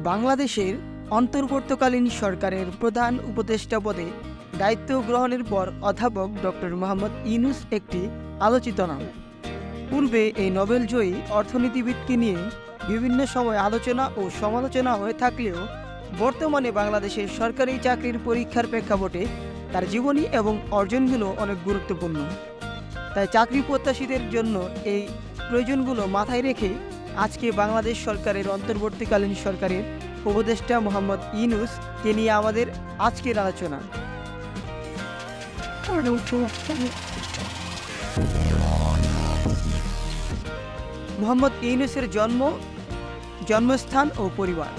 বাংলাদেশের অন্তর্বর্তীকালীন সরকারের প্রধান উপদেষ্টা পদে দায়িত্ব গ্রহণের পর অধ্যাপক ডক্টর মোহাম্মদ ইউনূস একটি আলোচিত নাম। পূর্বে এই নোবেলজয়ী অর্থনীতিবিদকে নিয়ে বিভিন্ন সময় আলোচনা ও সমালোচনা হয়ে থাকলেও বর্তমানে বাংলাদেশের সরকারি চাকরির পরীক্ষার প্রেক্ষাপটে তার জীবনী এবং অর্জনগুলো অনেক গুরুত্বপূর্ণ। তাই চাকরি প্রত্যাশীদের জন্য এই প্রয়োজনগুলো মাথায় রেখে আজকে বাংলাদেশ সরকারের অন্তর্বর্তীকালীন সরকারের উপদেষ্টা মোহাম্মদ ইউনূসকে নিয়ে আমাদের আজকের আলোচনা। মোহাম্মদ ইউনূসের জন্মস্থান ও পরিবার।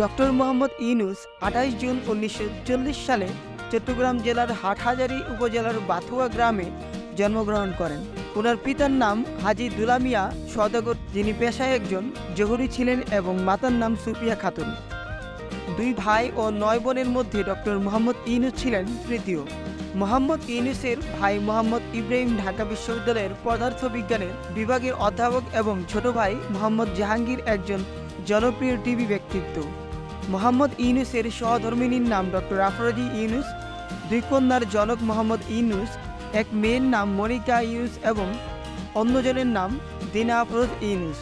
ডক্টর মোহাম্মদ ইউনূস 28 জুন 1940 সালে চট্টগ্রাম জেলার হাটহাজারী উপজেলার বাথুয়া গ্রামে জন্মগ্রহণ করেন। ওনার পিতার নাম হাজী দুলা মিয়া সওদাগর, যিনি পেশায় একজন জহুরি ছিলেন, এবং মাতার নাম সুফিয়া খাতুন। 2 ভাই ও 9 বোনের মধ্যে ডক্টর মোহাম্মদ ইউনূস ছিলেন তৃতীয়। মোহাম্মদ ইউনূসের ভাই মোহাম্মদ ইব্রাহিম ঢাকা বিশ্ববিদ্যালয়ের পদার্থবিজ্ঞানের বিভাগের অধ্যাপক এবং ছোট ভাই মোহাম্মদ জাহাঙ্গীর একজন জনপ্রিয় টিভি ব্যক্তিত্ব। মোহাম্মদ ইউনূসের সহধর্মিণীর নাম ডক্টর আফরোজা ইউনূস। 2 কন্যার জনক মোহাম্মদ ইউনূস, এক মেয়ের নাম মনিকা ইউনূস এবং অন্যজনের নাম দিনা আফরোজ ইউনূস।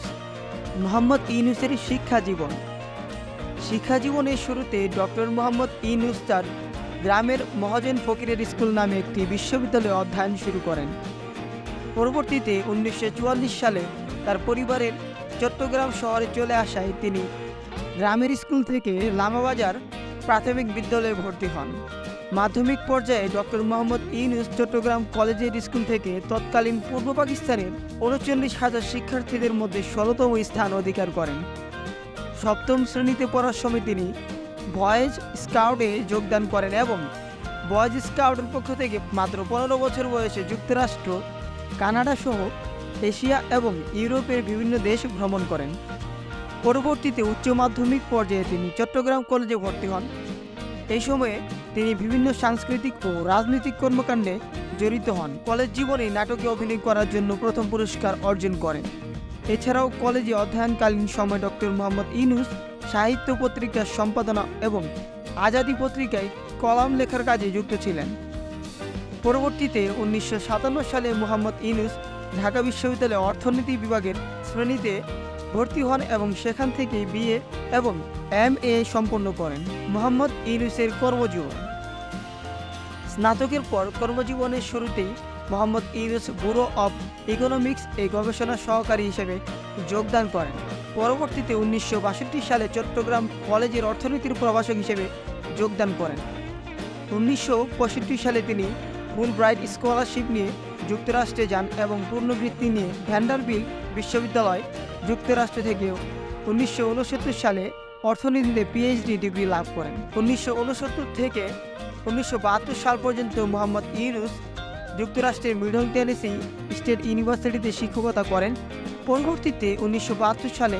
মোহাম্মদ ইউনূসের শিক্ষা জীবনের শুরুতে ডক্টর মোহাম্মদ ইউনূস তার গ্রামের মহাজন ফকিরের স্কুল নামে একটি বিশ্ববিদ্যালয়ে অধ্যয়ন শুরু করেন। পরবর্তীতে 1944 সালে তার পরিবারের চট্টগ্রাম শহরে চলে আসায় তিনি গ্রামের স্কুল থেকে লামাবাজার প্রাথমিক বিদ্যালয়ে ভর্তি হন। মাধ্যমিক পর্যায়ে doctor Mohammad Yunus Chattogram collegiate school থেকে তৎকালীন পূর্ব পাকিস্তানের 39,000 শিক্ষার্থীদের মধ্যে 16তম স্থান অধিকার করেন। 7ম শ্রেণীতে পড়ার সময় তিনি বয়েজ স্কাউটে যোগদান করেন এবং বয়েজ স্কাউটের পক্ষ থেকে মাত্র 15 বছর বয়সে যুক্তরাষ্ট্র, কানাডা সহ এশিয়া এবং ইউরোপের বিভিন্ন দেশ ভ্রমণ করেন। পরবর্তীতে উচ্চ মাধ্যমিক পর্যায়ে তিনি চট্টগ্রাম কলেজে ভর্তি হন। এই সময়ে তিনি বিভিন্ন সাংস্কৃতিক ও রাজনৈতিক কর্মকাণ্ডে জড়িত হন। কলেজ জীবনে নাটকে অভিনয় করার জন্য প্রথম পুরস্কার অর্জন করেন। এছাড়াও কলেজে অধ্যয়নকালীন সময় ডক্টর মোহাম্মদ ইউনূস সাহিত্য পত্রিকার সম্পাদনা এবং আজাদী পত্রিকায় কলাম লেখার কাজে যুক্ত ছিলেন। পরবর্তীতে 1957 সালে মোহাম্মদ ইউনূস ঢাকা বিশ্ববিদ্যালয়ে অর্থনীতি বিভাগের শ্রেণীতে ভর্তি হন এবং সেখান থেকে বিএ এবং এমএ সম্পন্ন করেন। মোহাম্মদ ইউনূসের কর্মজীবন। স্নাতকের পর কর্মজীবনের শুরুতেই Mohammad Yunus bureau of economics এ গবেষণা সহকারী হিসেবে যোগদান করেন। পরবর্তীতে 1962 সালে চট্টগ্রাম কলেজের অর্থনীতির প্রভাষক হিসেবে যোগদান করেন। 1965 সালে তিনি ফুলব্রাইট স্কলারশিপ নিয়ে যুক্তরাষ্ট্রে যান এবং পূর্ণবৃত্তি নিয়ে ভ্যান্ডারবিল্ট বিশ্ববিদ্যালয়, যুক্তরাষ্ট্র থেকেও 1969 সালে অর্থনীতিতে পিএইচডি ডিগ্রি লাভ করেন। 1969 থেকে 1972 সাল পর্যন্ত মোহাম্মদ ইউনূস যুক্তরাষ্ট্রের মিডল টেনেসি স্টেট ইউনিভার্সিটিতে শিক্ষকতা করেন। পরবর্তীতে 1972 সালে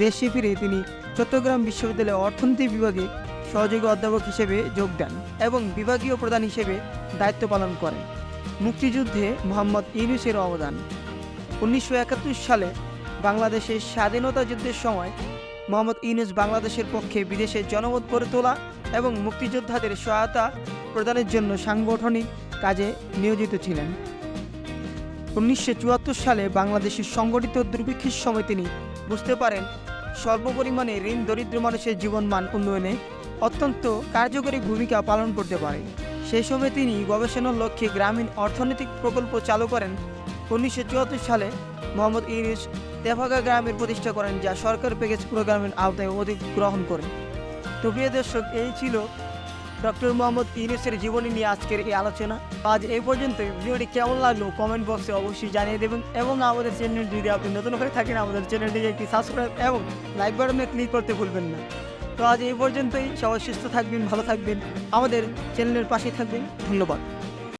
দেশে ফিরে তিনি চট্টগ্রাম বিশ্ববিদ্যালয়ে অর্থনীতি বিভাগে সহযোগী অধ্যাপক হিসেবে যোগ দেন এবং বিভাগীয় প্রধান হিসেবে দায়িত্ব পালন করেন। মুক্তিযুদ্ধে মোহাম্মদ ইউনূসের অবদান। 1971 সালে বাংলাদেশের স্বাধীনতা যুদ্ধের সময় মোহাম্মদ ইউনূস বাংলাদেশের পক্ষে বিদেশে জনমত গড়ে তোলা এবং মুক্তিযোদ্ধাদের সহায়তা প্রদানের জন্য সাংগঠনিক কাজে নিয়োজিত ছিলেন। 1974 সালে বাংলাদেশের সংগঠিত দুর্ভিক্ষের সময় তিনি বুঝতে পারেন স্বল্প পরিমাণে ঋণ দরিদ্র মানুষের জীবনমান উন্নয়নে অত্যন্ত কার্যকরী ভূমিকা পালন করতে পারে। সেই সময় তিনি গবেষণার লক্ষ্যে গ্রামীণ অর্থনৈতিক প্রকল্প চালু করেন। 1974 সালে মোহাম্মদ ইউনূস তেভাগা গ্রামের প্রতিষ্ঠা করেন, যা সরকার প্যাকেজ প্রোগ্রামের আওতায় অধিগ্রহণ করেন। তো প্রিয় দর্শক, এই ছিল ডক্টর মোহাম্মদ ইউনূসের জীবনী নিয়ে আজকের এই আলোচনা। আজ এই পর্যন্ত। ভিডিওটি কেমন লাগলো কমেন্ট বক্সে অবশ্যই জানিয়ে দেবেন এবং আমাদের চ্যানেল যদি আপনি নতুন হয়ে থাকেন আমাদের চ্যানেলটিকে একটি সাবস্ক্রাইব এবং লাইক বাটনে ক্লিক করতে ভুলবেন না। তো আজ এই পর্যন্তই। সবাই সুস্থ থাকবেন, ভালো থাকবেন, আমাদের চ্যানেলের পাশে থাকবেন। ধন্যবাদ।